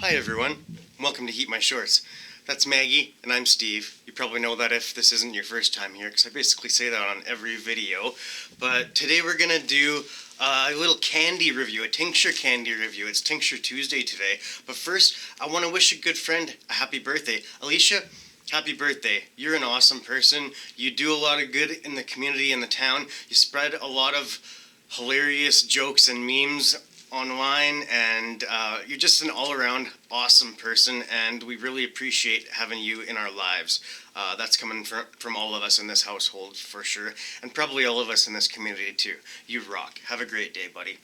Hi everyone, welcome to Heat My Shorts. That's Maggie, and I'm Steve. You probably know that if this isn't your first time here, because I basically say that on every video. But today we're going to do a little candy review, a tincture candy review. It's Tincture Tuesday today. But first, I want to wish a good friend a happy birthday. Alicia, happy birthday. You're an awesome person. You do a lot of good in the community and the town. You spread a lot of hilarious jokes and memes online, and you're just an all-around awesome person, and we really appreciate having you in our lives. That's coming from all of us in this household for sure, and probably all of us in this community too. You rock. Have a great day, buddy.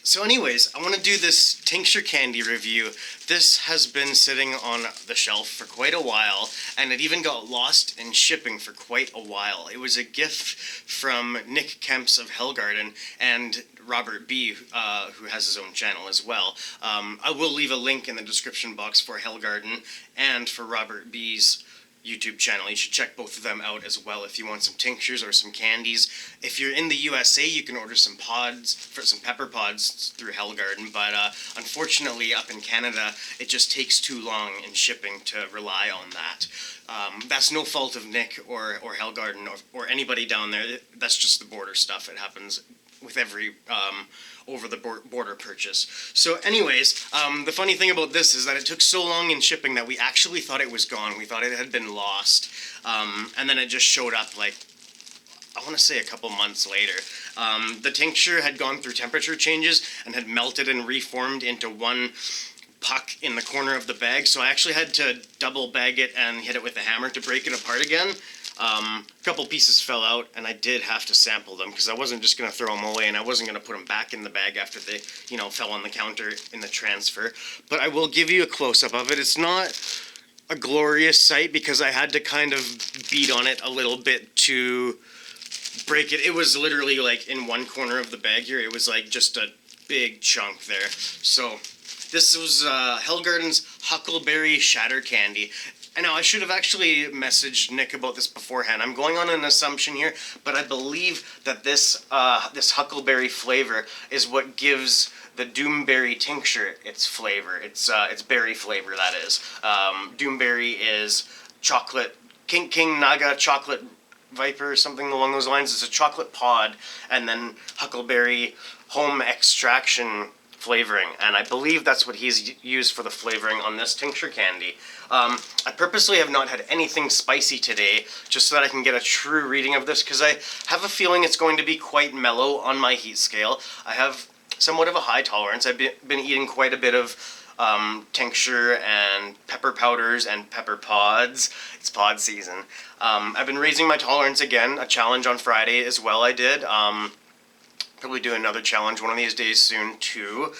So anyways, I want to do this tincture candy review. This has been sitting on the shelf for quite a while, and it even got lost in shipping for quite a while. It was a gift from Nick Kemps of HellGarden and Robert B., who has his own channel as well. I will leave a link in the description box for HellGarden and for Robert B.'s YouTube channel. You should check both of them out as well if you want some tinctures or some candies. If you're in the USA, you can order some pods, for some pepper pods through HellGarden, but unfortunately up in Canada, it just takes too long in shipping to rely on that. That's no fault of Nick or HellGarden or anybody down there. That's just the border stuff. It happens with every over the border purchase. So anyways, the funny thing about this is that it took so long in shipping that we actually thought it was gone. We thought it had been lost. And then it just showed up like, I want to say a couple months later. The tincture had gone through temperature changes and had melted and reformed into one puck in the corner of the bag. So I actually had to double bag it and hit it with a hammer to break it apart again. A couple pieces fell out, and I did have to sample them because I wasn't just going to throw them away, and I wasn't going to put them back in the bag after they, fell on the counter in the transfer. But I will give you a close-up of it. It's not a glorious sight because I had to kind of beat on it a little bit to break it. It was literally like in one corner of the bag here. It was like just a big chunk there. So this was HellGarden's Huckleberry Shatter candy. I know, I should have actually messaged Nick about this beforehand. I'm going on an assumption here, but I believe that this huckleberry flavor is what gives the Doomberry tincture its flavor. It's berry flavor, that is. Doomberry is chocolate, King Naga chocolate Viper or something along those lines. It's a chocolate pod, and then huckleberry home extraction flavoring, and I believe that's what he's used for the flavoring on this tincture candy. I purposely have not had anything spicy today, just so that I can get a true reading of this, because I have a feeling it's going to be quite mellow on my heat scale. I have somewhat of a high tolerance. I've been eating quite a bit of tincture and pepper powders and pepper pods. It's pod season. I've been raising my tolerance again, a challenge on Friday as well I did. Probably do another challenge one of these days soon too.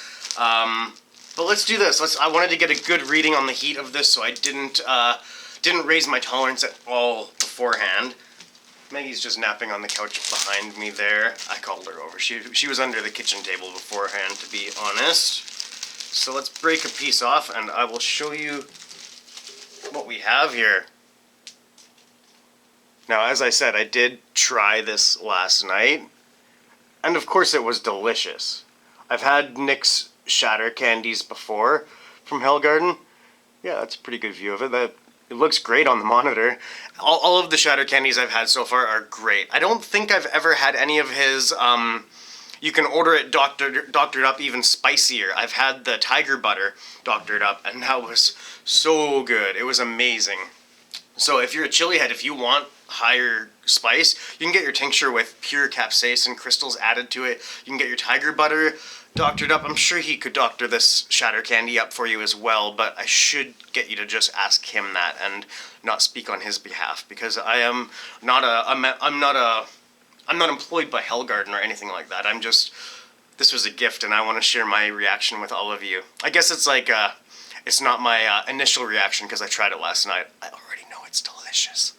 But let's do this. I wanted to get a good reading on the heat of this, so I didn't raise my tolerance at all beforehand. Maggie's just napping on the couch behind me there. I called her over. She was under the kitchen table beforehand, to be honest. So let's break a piece off, and I will show you what we have here. Now, as I said, I did try this last night, and of course it was delicious. I've had Nick's Shatter candies before from HellGarden. Yeah, that's a pretty good view of it. It looks great on the monitor. All of the Shatter candies I've had so far are great. I don't think I've ever had any of his, you can order it doctored up even spicier. I've had the tiger butter doctored up, and that was so good. It was amazing. So if you're a chili head, if you want higher spice, you can get your tincture with pure capsaicin crystals added to it. You can get your tiger butter doctored up. I'm sure he could doctor this Shatter candy up for you as well, but I should get you to just ask him that and not speak on his behalf, because I'm not employed by HellGarden or anything like that. This was a gift, and I want to share my reaction with all of you. I guess it's like, it's not my initial reaction because I tried it last night. I already know it's delicious.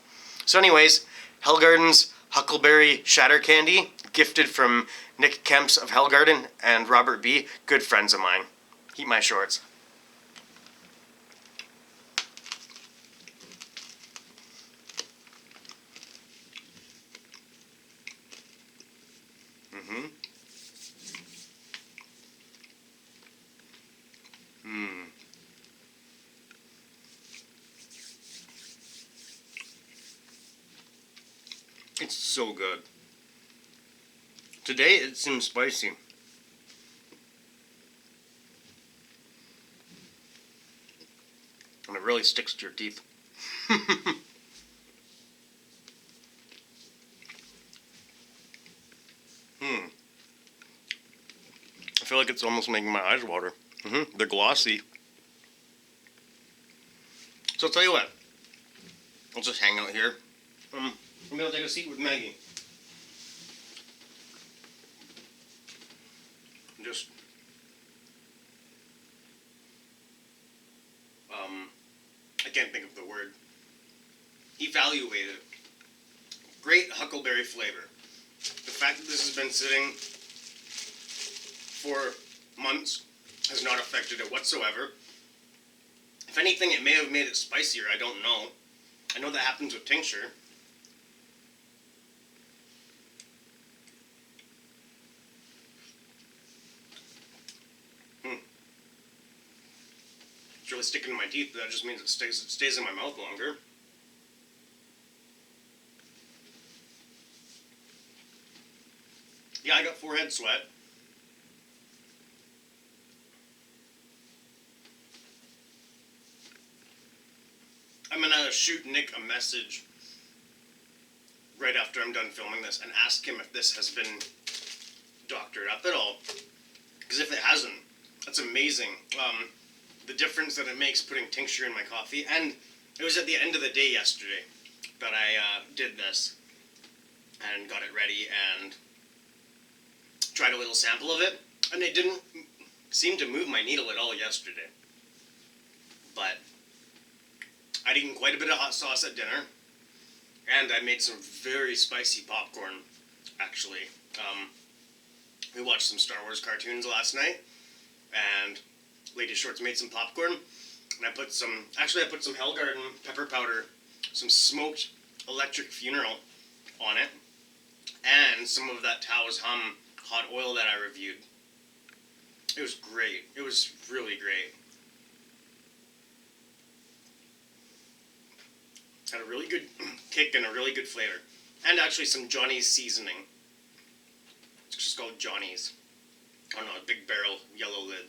So anyways, HellGarden's Huckleberry Shatter candy, gifted from Nick Kemps of HellGarden and Robert B., good friends of mine. Heat my shorts. It's so good. Today it seems spicy. And it really sticks to your teeth. I feel like it's almost making my eyes water. They're glossy. So I'll tell you what. I'll just hang out here. Maybe I'll take a seat with Maggie. Just I can't think of the word. Evaluate it. Great huckleberry flavor. The fact that this has been sitting for months has not affected it whatsoever. If anything, it may have made it spicier. I don't know. I know that happens with tincture. It's really sticking to my teeth, but that just means it stays in my mouth longer. Yeah, I got forehead sweat. I'm gonna shoot Nick a message right after I'm done filming this and ask him if this has been doctored up at all. Because if it hasn't, that's amazing. The difference that it makes putting tincture in my coffee. And it was at the end of the day yesterday that I did this and got it ready and tried a little sample of it. And it didn't seem to move my needle at all yesterday. But I'd eaten quite a bit of hot sauce at dinner. And I made some very spicy popcorn, actually. We watched some Star Wars cartoons last night. And Lady Shorts made some popcorn, and I put some HellGarden pepper powder, some smoked electric funeral on it, and some of that Taos Hum hot oil that I reviewed. It was great. It was really great. Had a really good kick and a really good flavor. And actually some Johnny's seasoning. It's just called Johnny's. I don't know, a big barrel, yellow lid.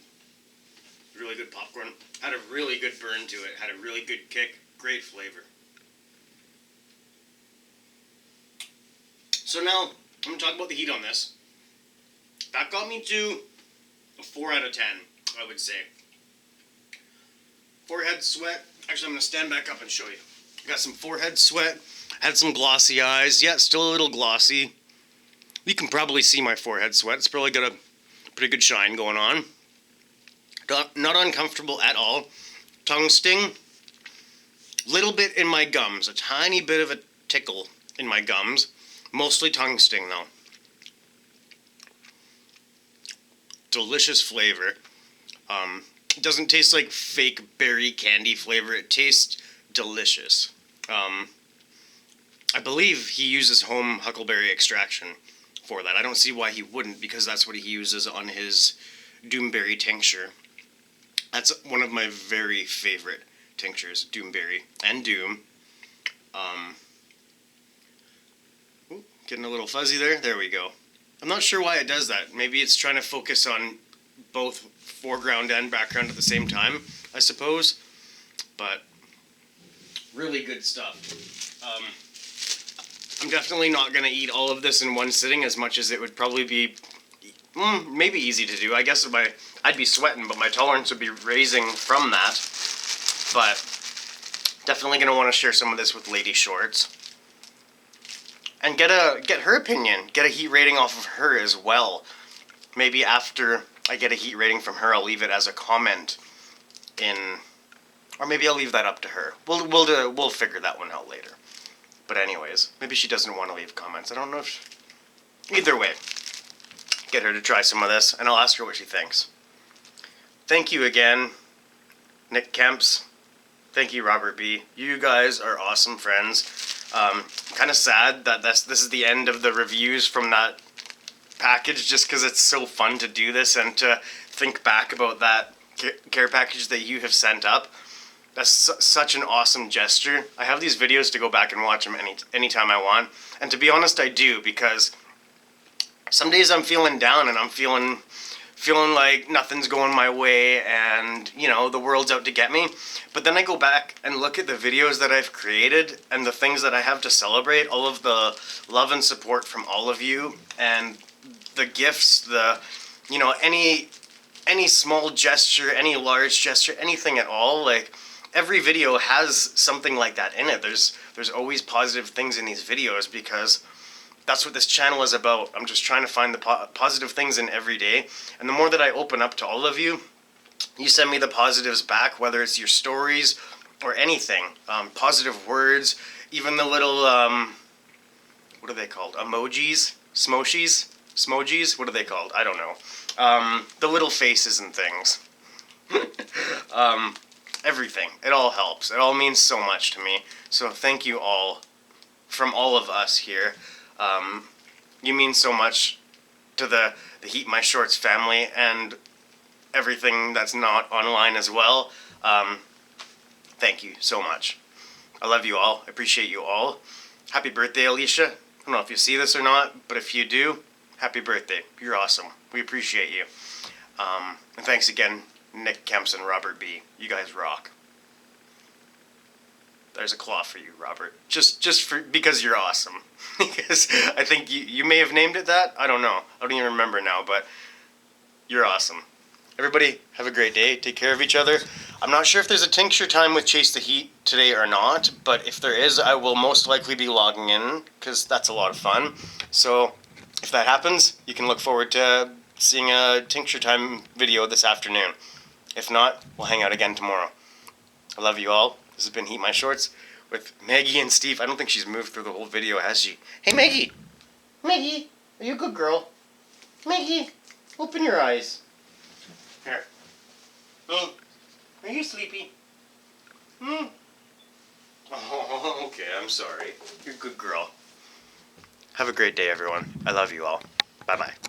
Really good popcorn. Had a really good burn to it. Had a really good kick. Great flavor. So now, I'm going to talk about the heat on this. That got me to a 4 out of 10, I would say. Forehead sweat. Actually, I'm going to stand back up and show you. Got some forehead sweat. Had some glossy eyes. Yeah, still a little glossy. You can probably see my forehead sweat. It's probably got a pretty good shine going on. Not uncomfortable at all. Tongue sting. Little bit in my gums. A tiny bit of a tickle in my gums. Mostly tongue sting though. Delicious flavor. It doesn't taste like fake berry candy flavor. It tastes delicious. I believe he uses home huckleberry extraction for that. I don't see why he wouldn't, because that's what he uses on his Doomberry tincture. That's one of my very favorite tinctures, Doomberry and Doom. Getting a little fuzzy there. There we go. I'm not sure why it does that. Maybe it's trying to focus on both foreground and background at the same time, I suppose. But really good stuff. I'm definitely not going to eat all of this in one sitting, as much as it would probably be maybe easy to do. I guess I'd be sweating, but my tolerance would be raising from that. But definitely going to want to share some of this with Lady Shorts. And get her opinion. Get a heat rating off of her as well. Maybe after I get a heat rating from her, I'll leave it as a comment or maybe I'll leave that up to her. We'll figure that one out later. But anyways, maybe she doesn't want to leave comments. I don't know if either way. Get her to try some of this, and I'll ask her what she thinks. Thank you again, Nick Kemps. Thank you, Robert B. You guys are awesome friends. Kind of sad that this is the end of the reviews from that package, just because it's so fun to do this and to think back about that care package that you have sent up. That's such an awesome gesture. I have these videos to go back and watch them anytime I want. And to be honest, I do, because some days I'm feeling down and I'm feeling like nothing's going my way and, you know, the world's out to get me. But then I go back and look at the videos that I've created and the things that I have to celebrate, all of the love and support from all of you, and the gifts, the, you know, any small gesture, any large gesture, anything at all. Like, every video has something like that in it. There's always positive things in these videos, because that's what this channel is about. I'm just trying to find the positive things in every day. And the more that I open up to all of you, you send me the positives back, whether it's your stories or anything. Positive words, even the little, what are they called? Emojis? Smojis? What are they called? I don't know. The little faces and things. Everything. It all helps. It all means so much to me. So thank you all, from all of us here. You mean so much to the HeatMyShorts family and everything that's not online as well. Thank you so much. I love you all. I appreciate you all. Happy birthday, Alicia. I don't know if you see this or not, but if you do, happy birthday. You're awesome. We appreciate you. And thanks again, Nick, Kemps, and Robert B. You guys rock. There's a claw for you, Robert. Just because you're awesome. Because I think you may have named it that. I don't know. I don't even remember now, but you're awesome. Everybody, have a great day. Take care of each other. I'm not sure if there's a tincture time with Chase the Heat today or not, but if there is, I will most likely be logging in, because that's a lot of fun. So if that happens, you can look forward to seeing a tincture time video this afternoon. If not, we'll hang out again tomorrow. I love you all. This has been HeatMyShorts with Maggie and Steve. I don't think she's moved through the whole video, has she? Hey, Maggie! Maggie, are you a good girl? Maggie, open your eyes. Here. Are you sleepy? Oh, okay, I'm sorry. You're a good girl. Have a great day, everyone. I love you all. Bye-bye.